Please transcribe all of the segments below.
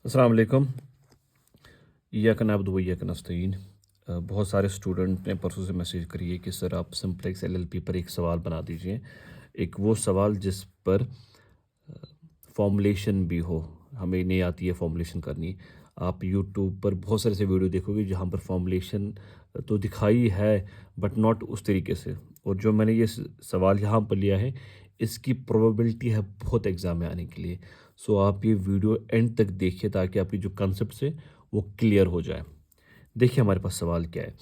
अस्सलाम वालेकुम। इय्याक नअब्दु व इय्याक नस्तईन। बहुत सारे स्टूडेंट ने परसों से मैसेज करी है कि सर आप सिंप्लेक्स एलएलपी पर एक सवाल बना दीजिए। एक वो सवाल जिस पर फॉर्मुलेशन भी हो, हमें नहीं आती है फॉर्मुलेशन करनी। आप यूट्यूब पर बहुत सारे ऐसे वीडियो देखोगे जहाँ पर फॉर्मुलेशन तो दिखाई है बट नॉट उस तरीके से। और जो मैंने ये सवाल यहाँ पर लिया है इसकी प्रोबेबिलिटी है बहुत एग्ज़ाम में आने के लिए। सो आप ये वीडियो एंड तक देखिए ताकि आपकी जो कंसेप्ट है वो क्लियर हो जाए। देखिए हमारे पास सवाल क्या है।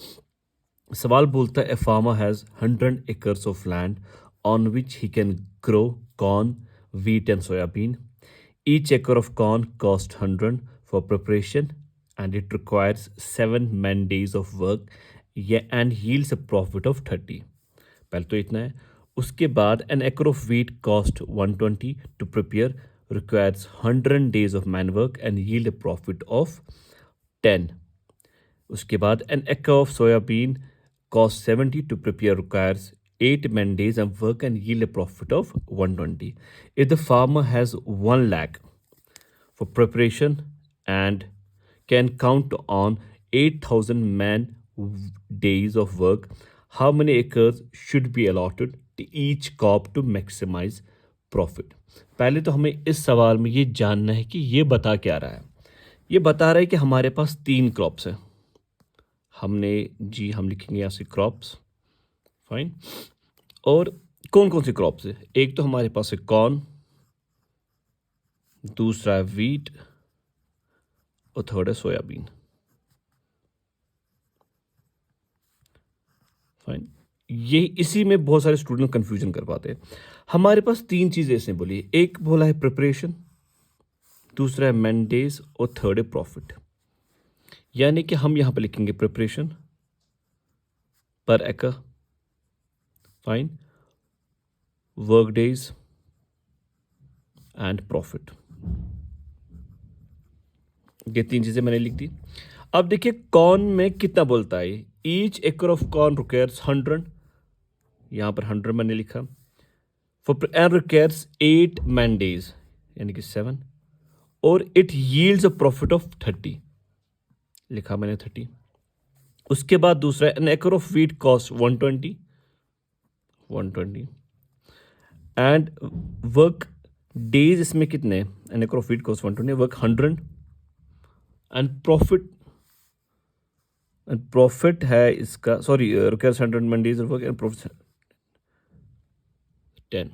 सवाल बोलता है a farmer has 100 acres of land on which he can grow corn, wheat and soybean. Each acre of corn costs 100 for preparation and it requires 7 man days of work and yields a profit of 30. पहले तो इतना है। उसके बाद an acre of wheat cost 120 to prepare, requires 100 days of man work and yield a profit of 10. उसके बाद an acre of soybean costs 70 to prepare, requires 8 man days of work and yield a profit of 120. If the farmer has 1 lakh for preparation and can count on 8,000 man days of work, how many acres should be allotted to each crop to maximize profit? पहले तो हमें इस सवाल में ये जानना है कि ये बता क्या रहा है। ये बता रहा है कि हमारे पास 3 क्रॉप्स हैं। हम लिखेंगे यहाँ से क्रॉप्स। फाइन। और कौन कौन सी क्रॉप्स है? एक तो हमारे पास है कॉर्न, दूसरा है वीट और थर्ड है सोयाबीन। फाइन। ये इसी में बहुत सारे स्टूडेंट कंफ्यूजन कर पाते हैं। हमारे पास 3 चीज़ें इसने बोली है। एक बोला है प्रिपरेशन, दूसरा है मैंडेज और थर्ड है प्रॉफिट। यानी कि हम यहाँ पर लिखेंगे प्रिपरेशन पर एकड़, fine, work days and profit. ये 3 चीज़ें मैंने लिख दी। अब देखिए कॉर्न में कितना बोलता है। ईच एकड़ ऑफ कॉर्न रिक्वायर्स 100, यहाँ पर 100 मैंने लिखा। For and requires 8 man days यानी कि 7 और it yields a profit of 30, लिखा मैंने 30। उसके बाद दूसरा एन एकड़ of wheat cost 120 and work days इसमें कितने? एन एकड़ of wheat cost 120, work 100 and profit है इसका, sorry, requires 100 man days work and profit 10।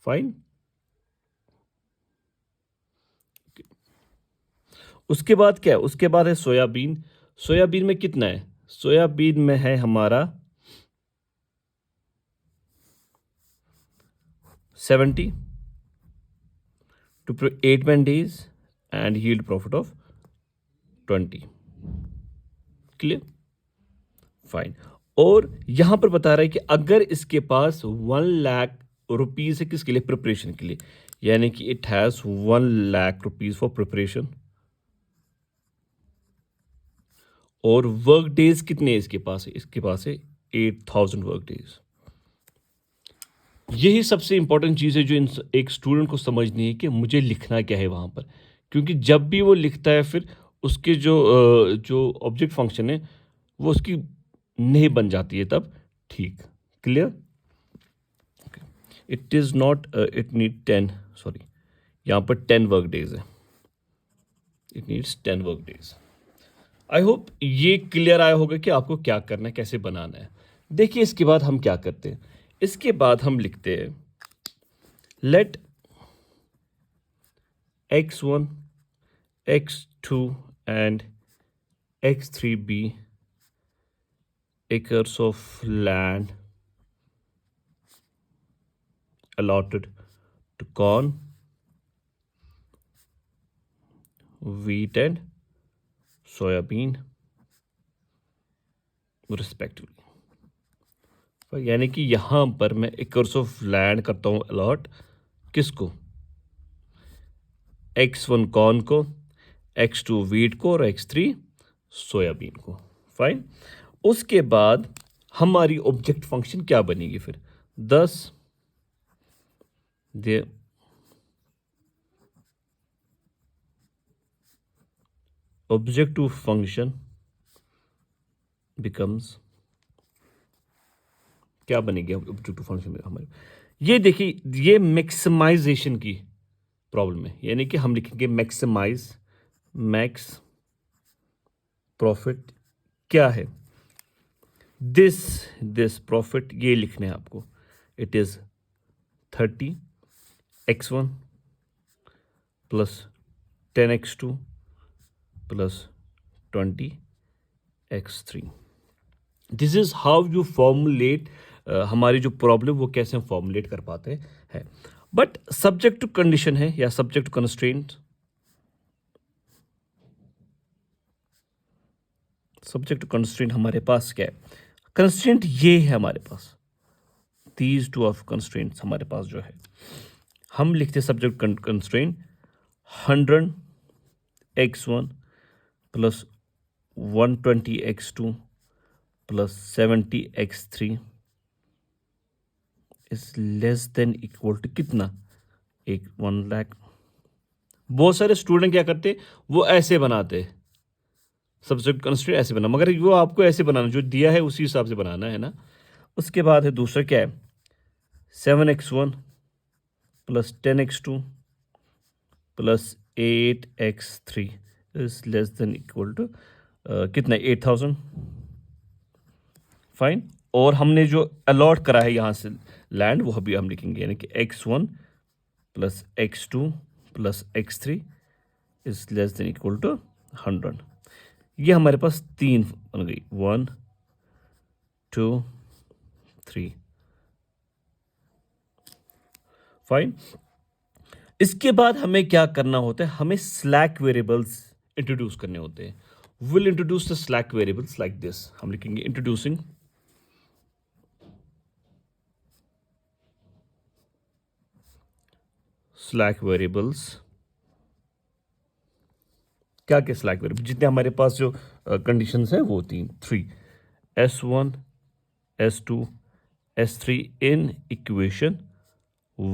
Fine. उसके बाद क्या है? उसके बाद है सोयाबीन। सोयाबीन में कितना है? सोयाबीन में है हमारा 70 to 8 man days and yield profit of 20। Clear? Fine. और यहां पर बता रहा है कि अगर इसके पास 1 लाख रुपीज है किसके लिए? प्रिपरेशन के लिए। यानी कि it has 1 lakh rupees for preparation. और वर्क डेज कितने इसके पास है? इसके पास है 8,000 वर्क डेज। यही सबसे इंपॉर्टेंट चीज़ है जो एक स्टूडेंट को समझनी है कि मुझे लिखना क्या है वहाँ पर। क्योंकि जब भी वो लिखता है फिर उसके जो ऑब्जेक्ट फंक्शन है वो उसकी नहीं बन जाती है तब। ठीक। Clear? It is not, it need 10, sorry, यहाँ पर 10 वर्क डेज है। It needs 10 work days. I hope ये क्लियर आया होगा कि आपको क्या करना है, कैसे बनाना है। देखिए इसके बाद हम क्या करते हैं। इसके बाद हम लिखते हैं late x1, x2 and x3 be acres of land allotted to corn, wheat and soybean respectively। यानी कि यहां पर मैं एकर्स ऑफ लैंड करता हूं अलॉट किसको? x1 कॉर्न को, x2 वीट को और x3 सोयाबीन को। फाइन। उसके बाद हमारी ऑब्जेक्ट फंक्शन क्या बनेगी फिर? 10 दे ऑब्जेक्टिव फंक्शन बिकम्स, क्या बनेगी ऑब्जेक्टिव फंक्शन में हमारे, ये देखिए ये मैक्सिमाइजेशन की प्रॉब्लम है, यानी कि हम लिखेंगे मैक्सिमाइज, मैक्स प्रॉफिट क्या है, दिस प्रॉफिट ये लिखना है आपको, it is 30x1 plus 10x2 plus 20x3। This is how you formulate, हमारी जो प्रॉब्लम वो कैसे हम फॉर्मुलेट कर पाते हैं। बट सब्जेक्ट टू कंडीशन है या subject to constraint, subject to constraint हमारे पास क्या है, कंस्ट्रेंट ये है हमारे पास, दीज टू ऑफ कंस्ट्रेंट्स हमारे पास जो है, हम लिखते subject constraint 100x1 plus 120x2 plus 70x3 is less than equal to कितना, 1 लाख। बहुत सारे स्टूडेंट क्या करते, वो ऐसे बनाते, सब्जेक्ट कंस्ट्रेंट ऐसे बना, मगर वो आपको ऐसे बनाना, जो दिया है उसी हिसाब से बनाना है ना। उसके बाद है दूसरा क्या है, 7x1 plus 10x2 plus 8x3 is less than equal to कितना, 8000। फाइन, और हमने जो अलॉट करा है यहाँ से लैंड वो अभी हम लिखेंगे, यानी कि x1 plus x2 plus x3 is less than equal to 100। ये हमारे पास 3 बन गई, 1 2 3। फाइन, इसके बाद हमें क्या करना होता है, हमें स्लैक वेरिएबल्स इंट्रोड्यूस करने होते हैं। Will introduce the slack variables like this, हम लिखेंगे इंट्रोड्यूसिंग स्लैक वेरिएबल्स। क्या क्या स्लैक वेरिएबल, जितने हमारे पास जो कंडीशंस हैं वो 3 S1 S2 S3 in equation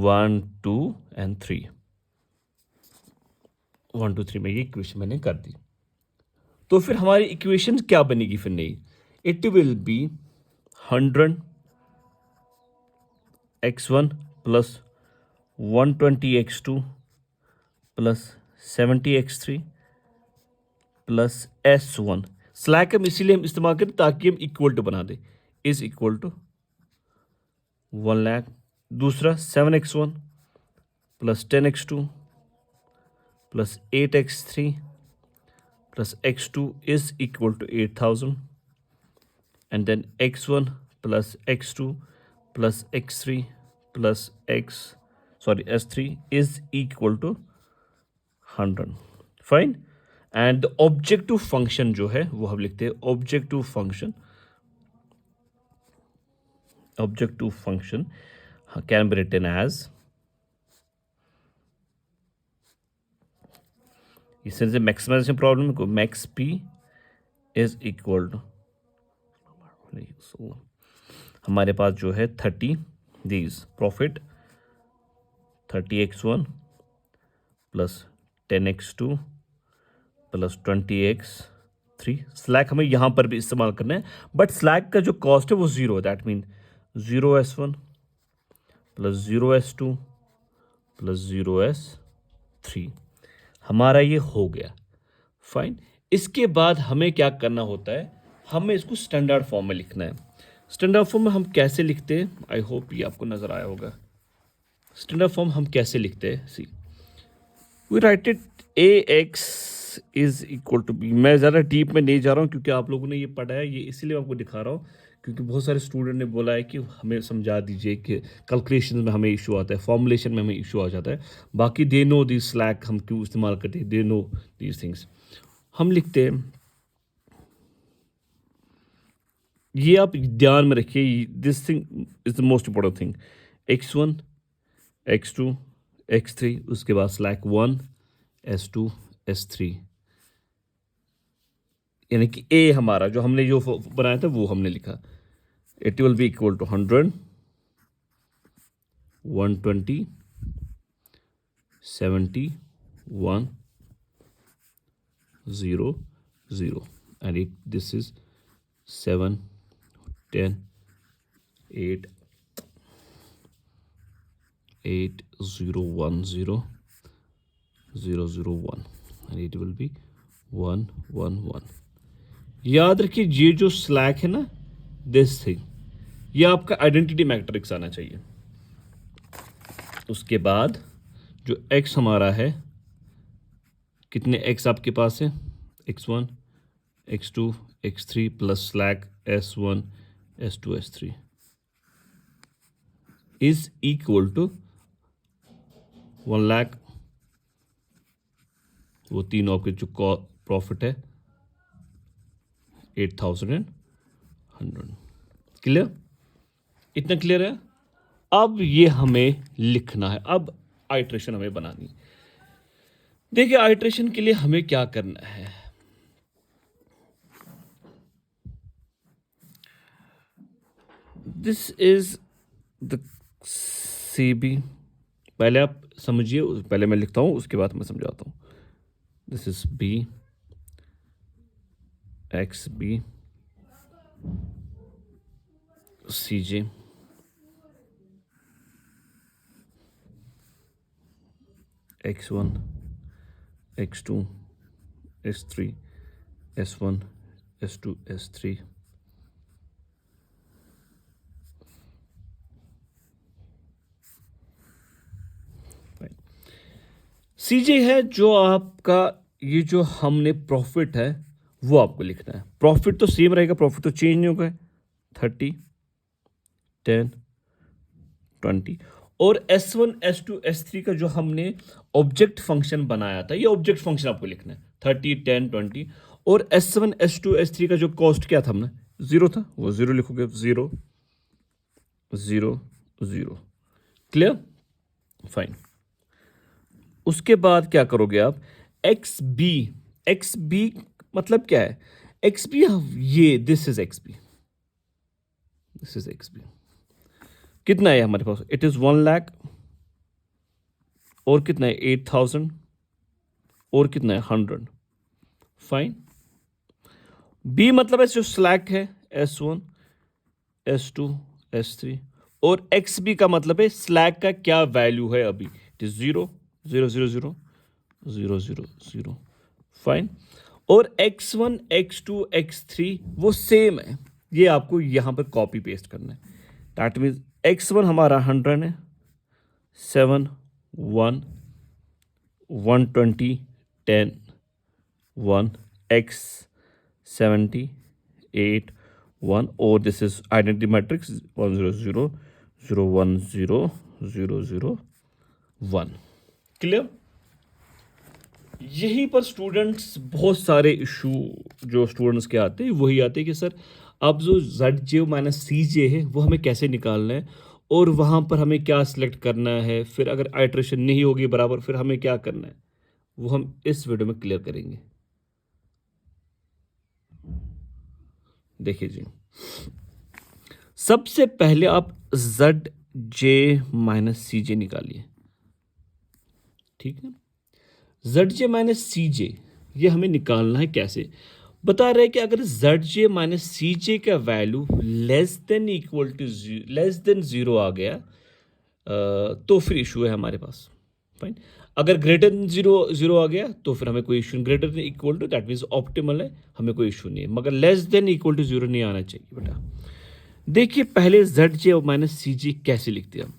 1 2 and 3, 1 2 3 में ये इक्वेशन मैंने कर दी। तो फिर हमारी इक्वेशन क्या बनेगी फिर नई, it will B 100x1 plus 120x2 plus 70x3 plus S1। Slack हम इसीलिए हम इस्तेमाल करें ताकि हम इक्वल टू बना दें, इज इक्वल टू 1 लाख। दूसरा 7x1 plus 10x2 plus 8x3 plus x2 is equal to 8000, and then x1 plus x2 plus x3 plus S3 is equal to 100। Fine, and objective function जो है वो हम लिखते हैं objective function can be written as, इससे maximization problem को max P is equal to, हमारे पास जो है 30 these profit 30x1 plus 10x2 plus 20x3। Slack हमें यहाँ पर भी इस्तेमाल करना है, बट स्लैक का जो कॉस्ट है वो 0 है, that mean 0s1 plus 0s2 plus 0s3 हमारा ये हो गया। फाइन, इसके बाद हमें क्या करना होता है, हमें इसको स्टैंडर्ड फॉर्म में लिखना है। स्टैंडर्ड फॉर्म में हम कैसे लिखते हैं, आई होप ये आपको नजर आया होगा। स्टैंडर्ड फॉर्म हम कैसे लिखते हैं, see we write it ax is equal to B. मैं ज़्यादा डीप में नहीं जा रहा हूँ क्योंकि आप लोगों ने ये पढ़ा है, ये इसीलिए आपको दिखा रहा हूँ क्योंकि बहुत सारे स्टूडेंट ने बोला है कि हमें समझा दीजिए कि कैलकुलेशन में हमें इशू आता है, फॉर्मुलेशन में हमें इशू आ जाता है। बाकी दे नो दी स्लैक हम क्यों इस्तेमाल करते हैं, दे नो दीज थिंग्स। हम लिखते हैं, ये आप ध्यान में रखिए, this thing is the most important thing. x1 x2 x3 उसके बाद स्लैक 1 S2 S3, यानी कि a हमारा जो हमने जो बनाया था वो हमने लिखा, it will be equal to 100 120 70 1 0 0 and this is 7 10 8 8 0 1 0 0 0 1 and it will be 1 1 1. याद रखिए ये जो स्लैक है ना, दिस थिंग, ये आपका आइडेंटिटी मैट्रिक्स आना चाहिए. उसके बाद जो x हमारा है, कितने x आपके पास है, x1 x2 x3 plus slack s1 s2 s3 is equal to 1 lakh. वो तीनों आपके जो प्रॉफिट है 8,100. क्लियर? इतना क्लियर है? अब ये हमें लिखना है. अब आइट्रेशन हमें बनानी है. देखिए आइट्रेशन के लिए हमें क्या करना है. This is the CB. पहले आप समझिए, पहले मैं लिखता हूं उसके बाद मैं समझाता हूं. This is B XB CJ X1 X2 S3 S1 S2 S3 CJ है जो आपका, ये जो हमने प्रॉफिट है वो आपको लिखना है. प्रॉफिट तो सेम रहेगा, प्रॉफिट तो चेंज नहीं होगा. 30 10 20. और S1 S2 S3 का जो हमने ऑब्जेक्ट फंक्शन बनाया था, ये ऑब्जेक्ट फंक्शन आपको लिखना है. 30 10 20. और S1 S2 S3 का जो कॉस्ट क्या था हमने, 0 था, वो 0 लिखोगे. 0 0 0. क्लियर? फाइन. उसके बाद क्या करोगे आप, XB मतलब क्या है, XB ये दिस इज XB. कितना है हमारे पास, इट इज 1 लाख. और कितना है 8,000. और कितना है 100. फाइन. B मतलब है जो स्लैक है S1 S2 S3. और XB का मतलब है स्लैक का क्या वैल्यू है अभी, इट इज 0 0 0 0 0 0 0. फाइन. और X1 X2 X3 वो सेम है, ये आपको यहां पर कॉपी पेस्ट करना है. दैट मीन्स X1 हमारा 100 है, 7 1 120 10 1 X 70 8 1. और this is identity matrix 1 0 0 0 1 0 0 0 1. Clear? यहीं पर स्टूडेंट्स बहुत सारे इशू जो स्टूडेंट्स के आते हैं वही आते हैं कि सर अब जो ZJ माइनस CJ है वो हमें कैसे निकालना है, और वहाँ पर हमें क्या सिलेक्ट करना है, फिर अगर आइट्रेशन नहीं होगी बराबर फिर हमें क्या करना है, वो हम इस वीडियो में क्लियर करेंगे. देखिए जी, सबसे पहले आप ZJ माइनस CJ निकालिए. ठीक है, ZJ माइनस CJ ये हमें निकालना है. कैसे बता रहे हैं कि अगर ZJ माइनस CJ का value less than equal to less than 0 आ गया तो फिर इशू है हमारे पास. फाइन. अगर ग्रेटर देन 0 आ गया तो फिर हमें कोई issue, greater than equal to that means optimal है, हमें कोई इशू नहीं है. मगर लेस देन इक्वल टू 0 नहीं आना चाहिए बेटा. देखिए पहले ZJ माइनस CJ कैसे लिखते हैं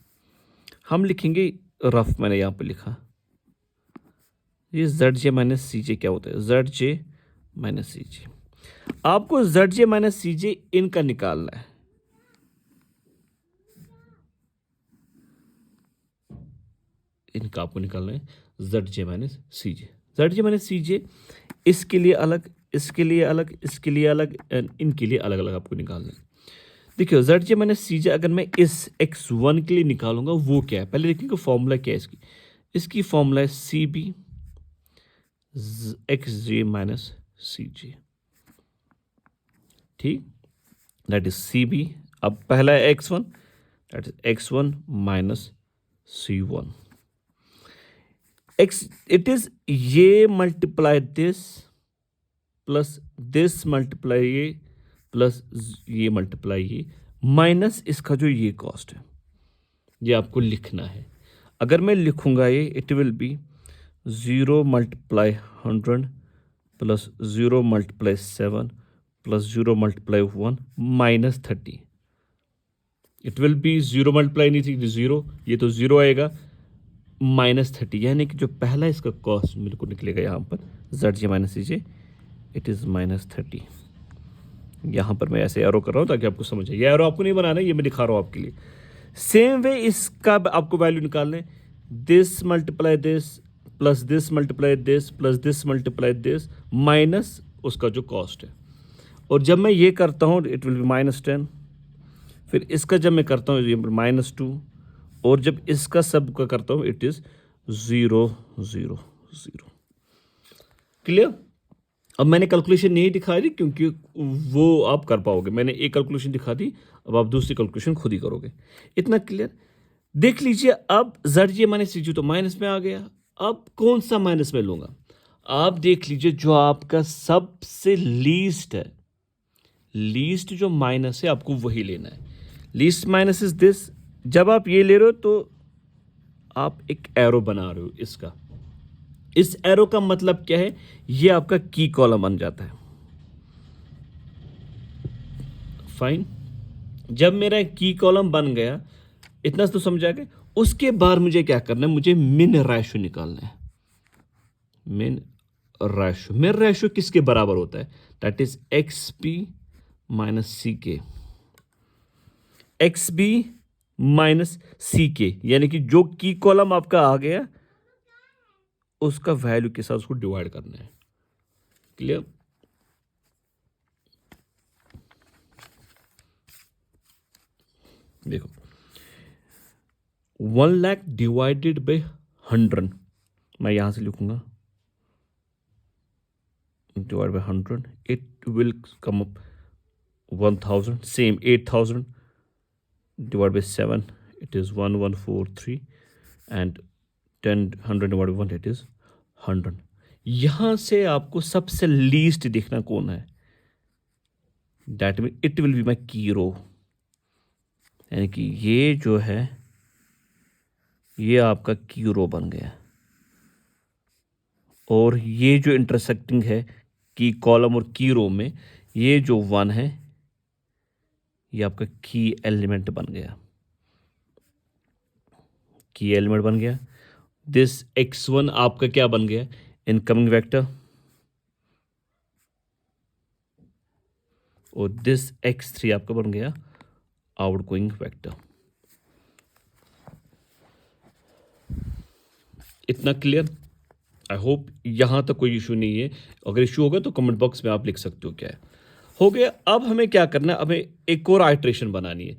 हम लिखेंगे रफ, मैंने यहाँ पर लिखा. ये ZJ माइनस CJ क्या होता है, ZJ माइनस CJ. आपको ZJ माइनस CJ इनका निकालना है. इनका आपको निकालना है ZJ minus CJ. ZJ minus CJ इसके लिए अलग, इसके लिए अलग, इसके लिए अलग, इनके लिए अलग अलग आपको निकालना है. देखिए ZJ माइनस CJ अगर मैं इस X1 के लिए निकालूंगा वो क्या है, पहले देखेंगे फॉर्मूला क्या है इसकी फॉर्मूला है CB XJ माइनस CJ. ठीक, दैट इज CB. अब पहला है X1, that is X1 minus C1. It is ये multiply this plus this multiply ये प्लस ये मल्टीप्लाई ये माइनस इसका जो ये कॉस्ट है, ये आपको लिखना है। अगर मैं लिखूंगा ये, it will B 0 multiply 100 plus 0 multiply 7 plus 0 multiply 1 minus 30। It will B 0 multiply नहीं थी 0, ये तो 0 आएगा माइनस 30, यानी कि जो पहला इसका कॉस्ट मेरे को निकलेगा यहाँ पर Z J minus C J, it is minus 30। यहाँ पर मैं ऐसे एरो कर रहा हूँ ताकि आपको समझ आए। ये एरो आपको नहीं बनाना है, ये मैं दिखा रहा हूँ आपके लिए। सेम वे इसका आपको वैल्यू निकालना है, this multiply this plus this multiply this plus this multiply this minus उसका जो कॉस्ट है। और जब मैं ये करता हूँ इट विल बी माइनस 10, फिर इसका जब मैं करता हूँ ये माइनस 2, और जब इसका सब का करता हूँ इट इज़ 0 0 0। क्लियर? अब मैंने कैलकुलेशन नहीं दिखा दी क्योंकि वो आप कर पाओगे, मैंने एक कैलकुलेशन दिखा दी, अब आप दूसरी कैलकुलेशन खुद ही करोगे। इतना क्लियर? देख लीजिए, अब जेड जे माइनस सी जे तो माइनस में आ गया। अब कौन सा माइनस में लूँगा? आप देख लीजिए जो आपका सबसे लीस्ट है, लीस्ट जो माइनस है आपको वही लेना है। Least minus is this. जब आप ये ले रहे हो तो आप एक एरो बना रहे हो इसका। इस एरो का मतलब क्या है? ये आपका की कॉलम बन जाता है। फाइन। जब मेरा की कॉलम बन गया, इतना तो समझा गया। उसके बाद मुझे क्या करना है? मुझे मिन रेशो निकालना है। मिन रेशो किसके बराबर होता है? That is X P minus C के। एक्स बी माइनस सी के, यानी कि जो की कॉलम आपका आ गया उसका वैल्यू के साथ उसको डिवाइड करना है। क्लियर? देखो 1 लाख डिवाइडेड बाय 100, मैं यहां से लिखूंगा divide by 100, it will come up 1000। Same 8000 divided by 7, it is 1143, and 100 divided by 1, it is 100। यहां से आपको सबसे लीस्ट देखना कौन है, that mean it will be my की रो, यानी कि ये जो है ये आपका की रो बन गया, और ये जो इंटरसेक्टिंग है की कॉलम और की रो में, ये जो 1 है ये आपका की एलिमेंट बन गया। की एलिमेंट बन गया। दिस x1 आपका क्या बन गया? Incoming vector. और दिस x3 आपका बन गया आउटगोइंग वेक्टर। इतना क्लियर? आई होप यहां तक कोई इशू नहीं है। अगर इशू होगा तो कमेंट बॉक्स में आप लिख सकते हो क्या है। हो गया। अब हमें क्या करना है? हमें एक और आइट्रेशन बनानी है।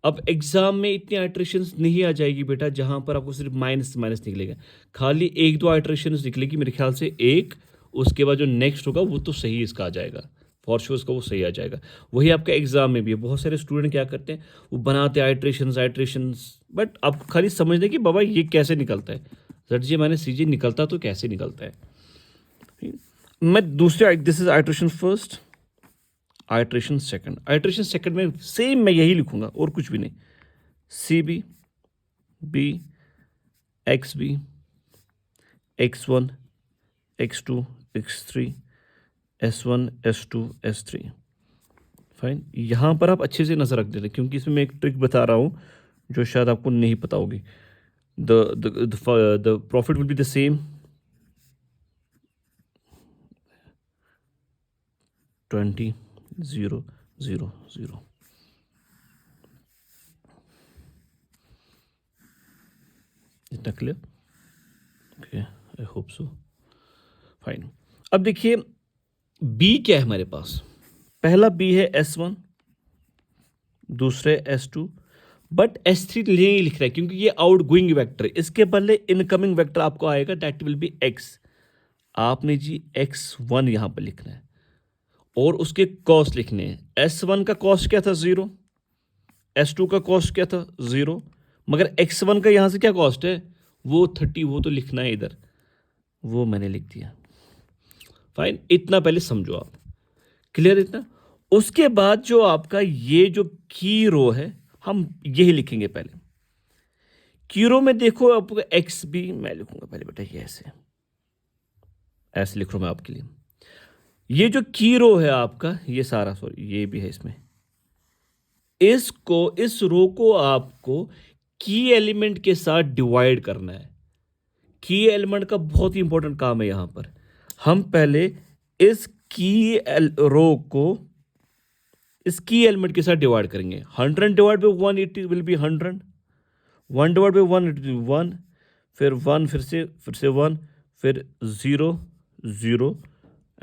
अब एग्जाम में इतनी आइट्रेशंस नहीं आ जाएगी बेटा जहां पर आपको सिर्फ माइनस माइनस निकलेगा, खाली 1-2 आइट्रेशंस निकलेगी मेरे ख्याल से एक। उसके बाद जो नेक्स्ट होगा वो तो सही इसका आ जाएगा, फॉर श्योर उसका वो सही आ जाएगा। वही आपका एग्जाम में भी है। बहुत सारे स्टूडेंट क्या करते हैं, वो बनाते हैं आइट्रेशंस, बट आपको खाली समझने कि बाबा ये कैसे निकलता है, जेड जे माइनस सी जे निकलता तो कैसे निकलता है। मैं दूसरे, this is iteration first, iteration second. Iteration second में सेम मैं यही लिखूंगा और कुछ भी नहीं। C B B X B x1 x2 x3 s1 s2 s3। Fine. यहाँ पर आप अच्छे से नज़र रख देते क्योंकि इसमें मैं एक ट्रिक बता रहा हूँ जो शायद आपको नहीं पता होगी। The profit will be the same, 20 0 0 0। इतना clear? Okay, I hope so. Fine. अब देखिए बी क्या है हमारे पास। पहला बी है S1, दूसरे S2, बट S3 नहीं लिख रहा है क्योंकि ये आउट गोइंग वेक्टर है। इसके बदले इनकमिंग वेक्टर आपको आएगा, दैट विल बी x। आपने जी x1 यहां पर लिखना है और उसके कॉस्ट लिखने हैं। S1 का कॉस्ट क्या था 0, S2 का कॉस्ट क्या था 0, मगर x1 का यहां से क्या कॉस्ट है वो 30, वो तो लिखना है इधर, वो मैंने लिख दिया। फाइन, इतना पहले समझो आप, क्लियर इतना। उसके बाद जो आपका ये जो की रो है, हम यही लिखेंगे पहले। की रो में देखो आपको एक्स बी, मैं लिखूंगा पहले बेटा ये ऐसे लिख रहा हूं मैं आपके लिए। ये जो की रो है आपका, ये सारा, सॉरी ये भी है इसमें, इस रो को आपको की एलिमेंट के साथ डिवाइड करना है। की एलिमेंट का बहुत ही इंपॉर्टेंट काम है यहां पर। हम पहले इस रो को इस की एलिमेंट के साथ डिवाइड करेंगे। 100 divide by 1 it will B 100, 1 divide by 1 it will B 1, फिर 1, फिर से 1, फिर 0 0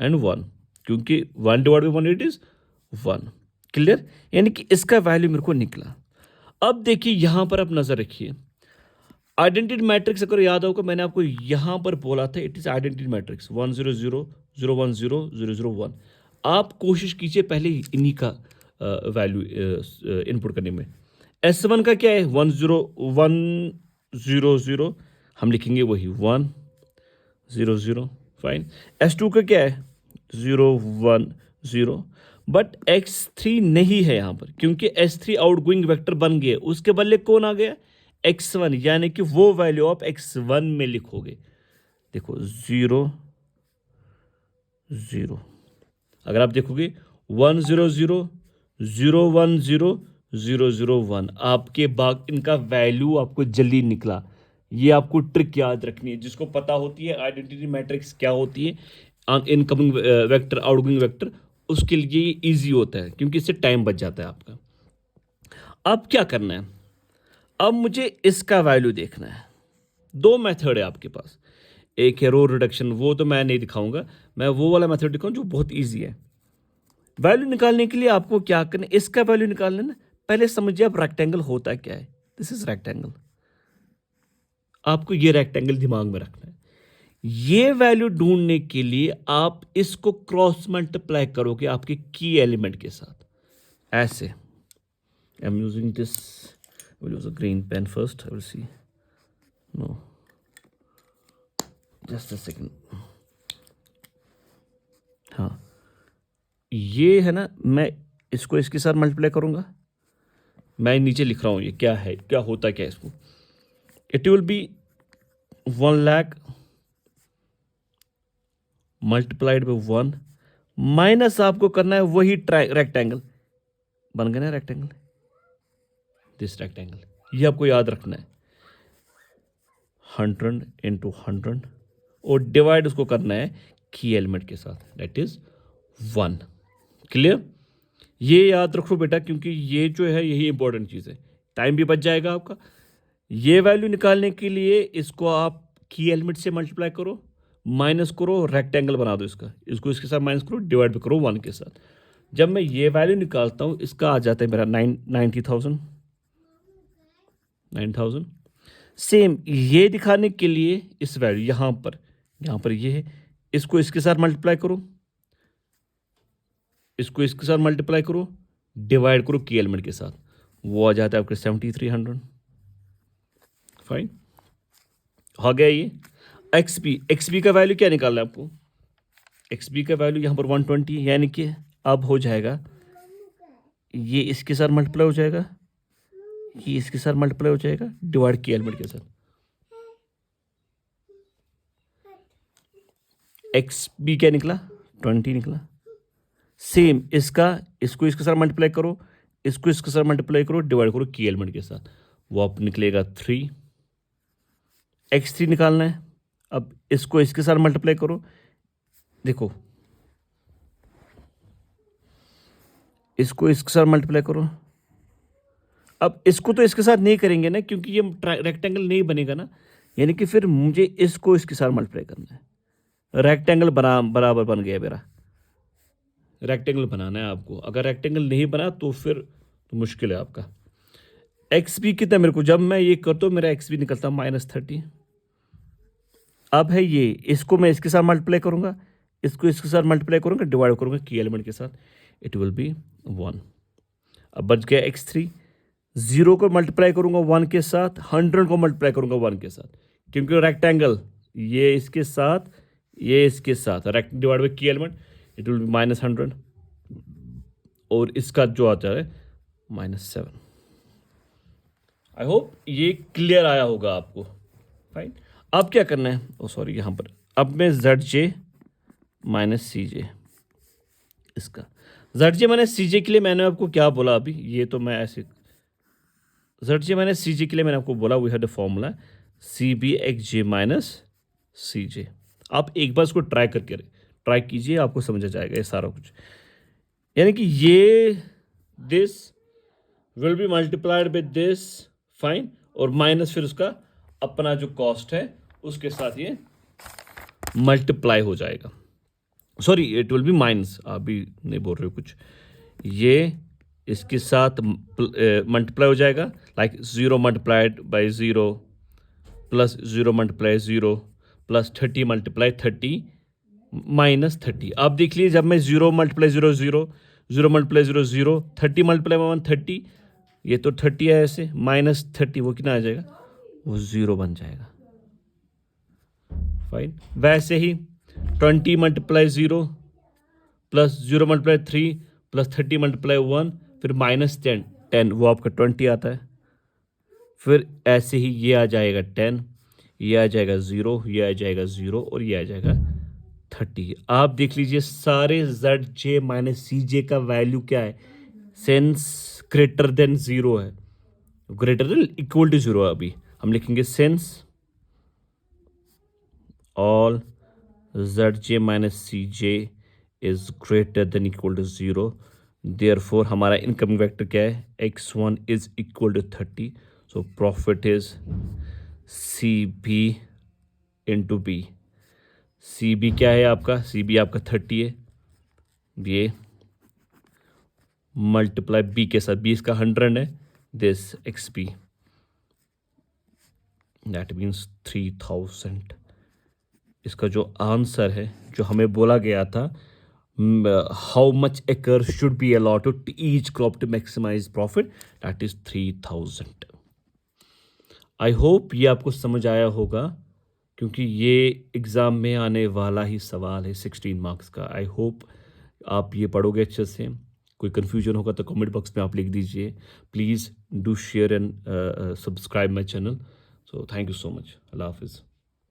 एंड 1, क्योंकि 1 divide by 1 it is 1, clear. यानी कि इसका वैल्यू मेरे को निकला। अब देखिए यहां पर आप नजर रखिए, आइडेंटिटी मैट्रिक्स अगर याद होगा मैंने आपको यहां पर बोला था, इट इज आइडेंटिटी मैट्रिक्स 1 0 0 0 1 0 0 0 1। आप कोशिश कीजिए पहले इन्हीं का वैल्यू इनपुट करने में। S1 का क्या है, 1 0 1 0 0, हम लिखेंगे वही 1 0 0, फाइन। S2 का क्या है, 0 1 0, बट X3 नहीं है यहां पर, क्योंकि S3 आउटगोइंग वेक्टर बन गया, उसके बदले कौन आ गया, X1, यानी कि वो वैल्यू आप X1 में लिखोगे। देखो 0 0, अगर आप देखोगे 1 0 0 0 1 0 0 0 1, आपके बाग इनका वैल्यू आपको जल्दी निकला। ये आपको ट्रिक याद रखनी है, जिसको पता होती है आइडेंटिटी मैट्रिक्स क्या होती है, इनकमिंग वेक्टर आउटगोइंग वेक्टर, उसके लिए इजी होता है, क्योंकि इससे टाइम बच जाता है आपका। अब क्या करना है, अब मुझे इसका वैल्यू देखना है। दो मेथड है आपके पास, एक है रो रिडक्शन, वो तो मैं नहीं दिखाऊंगा, मैं वो वाला मेथड दिखाऊं जो बहुत इजी है। वैल्यू निकालने के लिए आपको क्या करना है, इसका वैल्यू निकालना है ना, पहले समझिए आप रेक्टेंगल होता क्या है। दिस इज रेक्टेंगल, आपको ये रेक्टेंगल दिमाग में रखना है। ये वैल्यू ढूंढने के लिए आप इसको क्रॉस मल्टीप्लाई करोगे आपके की एलिमेंट के साथ, ऐसे। I am using this, will use a green pen first. I will see. No, just a second. हाँ, ये है ना, मैं इसको इसके साथ मल्टीप्लाई करूंगा। मैं नीचे लिख रहा हूं ये क्या है, क्या होता क्या है इसको। It will B 1 lakh multiplied by 1, minus आपको करना है वही रेक्टेंगल बन गया ना, रेक्टेंगल, दिस रेक्टेंगल, ये आपको याद रखना है। 100 इंटू 100 और डिवाइड उसको करना है की एलिमेंट के साथ, दैट इज 1, क्लियर। ये याद रखो बेटा, क्योंकि ये जो है यही इंपॉर्टेंट चीज़ है, टाइम भी बच जाएगा आपका। ये वैल्यू निकालने के लिए इसको आप की एलिमेंट से मल्टीप्लाई करो, माइनस करो, रेक्टेंगल बना दो इसको इसके साथ माइनस करो, डिवाइड भी करो 1 के साथ। जब मैं ये वैल्यू निकालता हूँ, इसका आ जाता है मेरा 90,000। सेम ये दिखाने के लिए इस वैल्यू यहां पर ये है, इसको इसके साथ मल्टीप्लाई करो, इसको इसके साथ मल्टीप्लाई करो, डिवाइड करो की एलिमेंट के साथ, वो आ जाता है आपके 7300, फाइन, हो गया ये। एक्सपी का वैल्यू क्या निकालना है आपको, एक्सपी का वैल्यू यहां पर 120, यानी कि अब हो जाएगा ये इसके साथ मल्टीप्लाई हो जाएगा, ये इसके साथ मल्टीप्लाई हो जाएगा, डिवाइड की एलिमेंट के साथ। एक्स बी क्या निकला, 20 निकला। सेम इसको इसके साथ मल्टीप्लाई करो, इसको इसके साथ मल्टीप्लाई करो, डिवाइड करो की एलिमेंट के साथ, वो आप निकलेगा 3। x3 निकालना है, अब इसको इसके साथ मल्टीप्लाई करो, देखो इसको इसके साथ मल्टीप्लाई करो। अब इसको तो इसके साथ नहीं करेंगे ना, क्योंकि ये रेक्टेंगल नहीं बनेगा ना, यानी कि फिर मुझे इसको इसके साथ मल्टीप्लाई करना है। रेक्टेंगल बराबर बन गया मेरा, रेक्टेंगल बनाना है आपको। अगर रेक्टेंगल नहीं बना तो फिर तो मुश्किल है आपका। एक्स बी कितना मेरे को, जब मैं ये करता हूँ मेरा एक्स बी निकलता है -30। अब है ये, इसको मैं इसके साथ मल्टीप्लाई करूँगा, इसको इसके साथ मल्टीप्लाई करूँगा, डिवाइड करूँगा की एलिमेंट के साथ, इट विल बी 1। अब बच गया x3, 0 को मल्टीप्लाई करूँगा 1 के साथ, 100 को मल्टीप्लाई करूँगा 1 के साथ, क्योंकि रेक्टेंगल ये इसके साथ ये इसके साथ रेक्टेंगल डिवाइड बाई की एलिमेंट, इट विल बी -100, और इसका जो आता है -7। आई होप ये क्लियर आया होगा आपको। फाइन, अब क्या करना है, ओ सॉरी, यहाँ पर अब मैं ZJ माइनस CJ, इसका ZJ माइनस CJ के लिए मैंने आपको क्या बोला अभी, ये तो मैं ऐसे ZJ माइनस CJ के लिए मैंने आपको बोला we had the formula CBXJ minus CJ। आप एक बार इसको ट्राई कीजिए, आपको समझ आ जाएगा ये सारा कुछ। यानी कि ये this will be multiplied by this, fine, और माइनस फिर उसका अपना जो कॉस्ट है उसके साथ ये मल्टीप्लाई हो जाएगा। Sorry, it will B minus, आप भी नहीं बोल रहे हो कुछ, ये इसके साथ मल्टीप्लाई हो जाएगा, like 0 multiplied by 0 plus 0 multiply 0 plus 30 multiply 30 minus 30। आप देख लीजिए, जब मैं 0 मल्टीप्लाई 0 0, 0 मल्टीप्लाई 0 0, 30 मल्टीप्लाई 1 30, ये तो 30 है ऐसे, माइनस 30 वो कितना आ जाएगा, वो 0 बन जाएगा। फाइन, वैसे ही 20 multiply 0 plus 0 multiply 3 plus 30 multiply 1, फिर माइनस 10, वो आपका 20 आता है। फिर ऐसे ही ये आ जाएगा 10, ये आ जाएगा 0, ये आ जाएगा 0, और ये आ जाएगा 30। आप देख लीजिए सारे ZJ माइनस CJ का वैल्यू क्या है, सेंस ग्रेटर देन 0 है, ग्रेटर देन इक्वल टू 0। अभी हम लिखेंगे since all ZJ minus CJ is greater than equal to 0, therefore हमारा इनकमिंग वेक्टर क्या है, x1 is equal to 30, so profit is CB into B। CB क्या है आपका, CB आपका 30 है, ये मल्टीप्लाई B के साथ, B इसका 100 है, दिस XB, दैट मीन्स 3000। इसका जो आंसर है, जो हमें बोला गया था, how much acre should be allotted to each crop to maximize profit, that is 3000। I hope ये आपको समझ आया होगा, क्योंकि ये एग्ज़ाम में आने वाला ही सवाल है 16 मार्क्स का। आई होप आप ये पढ़ोगे अच्छे से। कोई कन्फ्यूजन होगा तो कमेंट बॉक्स में आप लिख दीजिए। Please do share and subscribe my channel. So thank you so much. अल्लाह हाफिज़।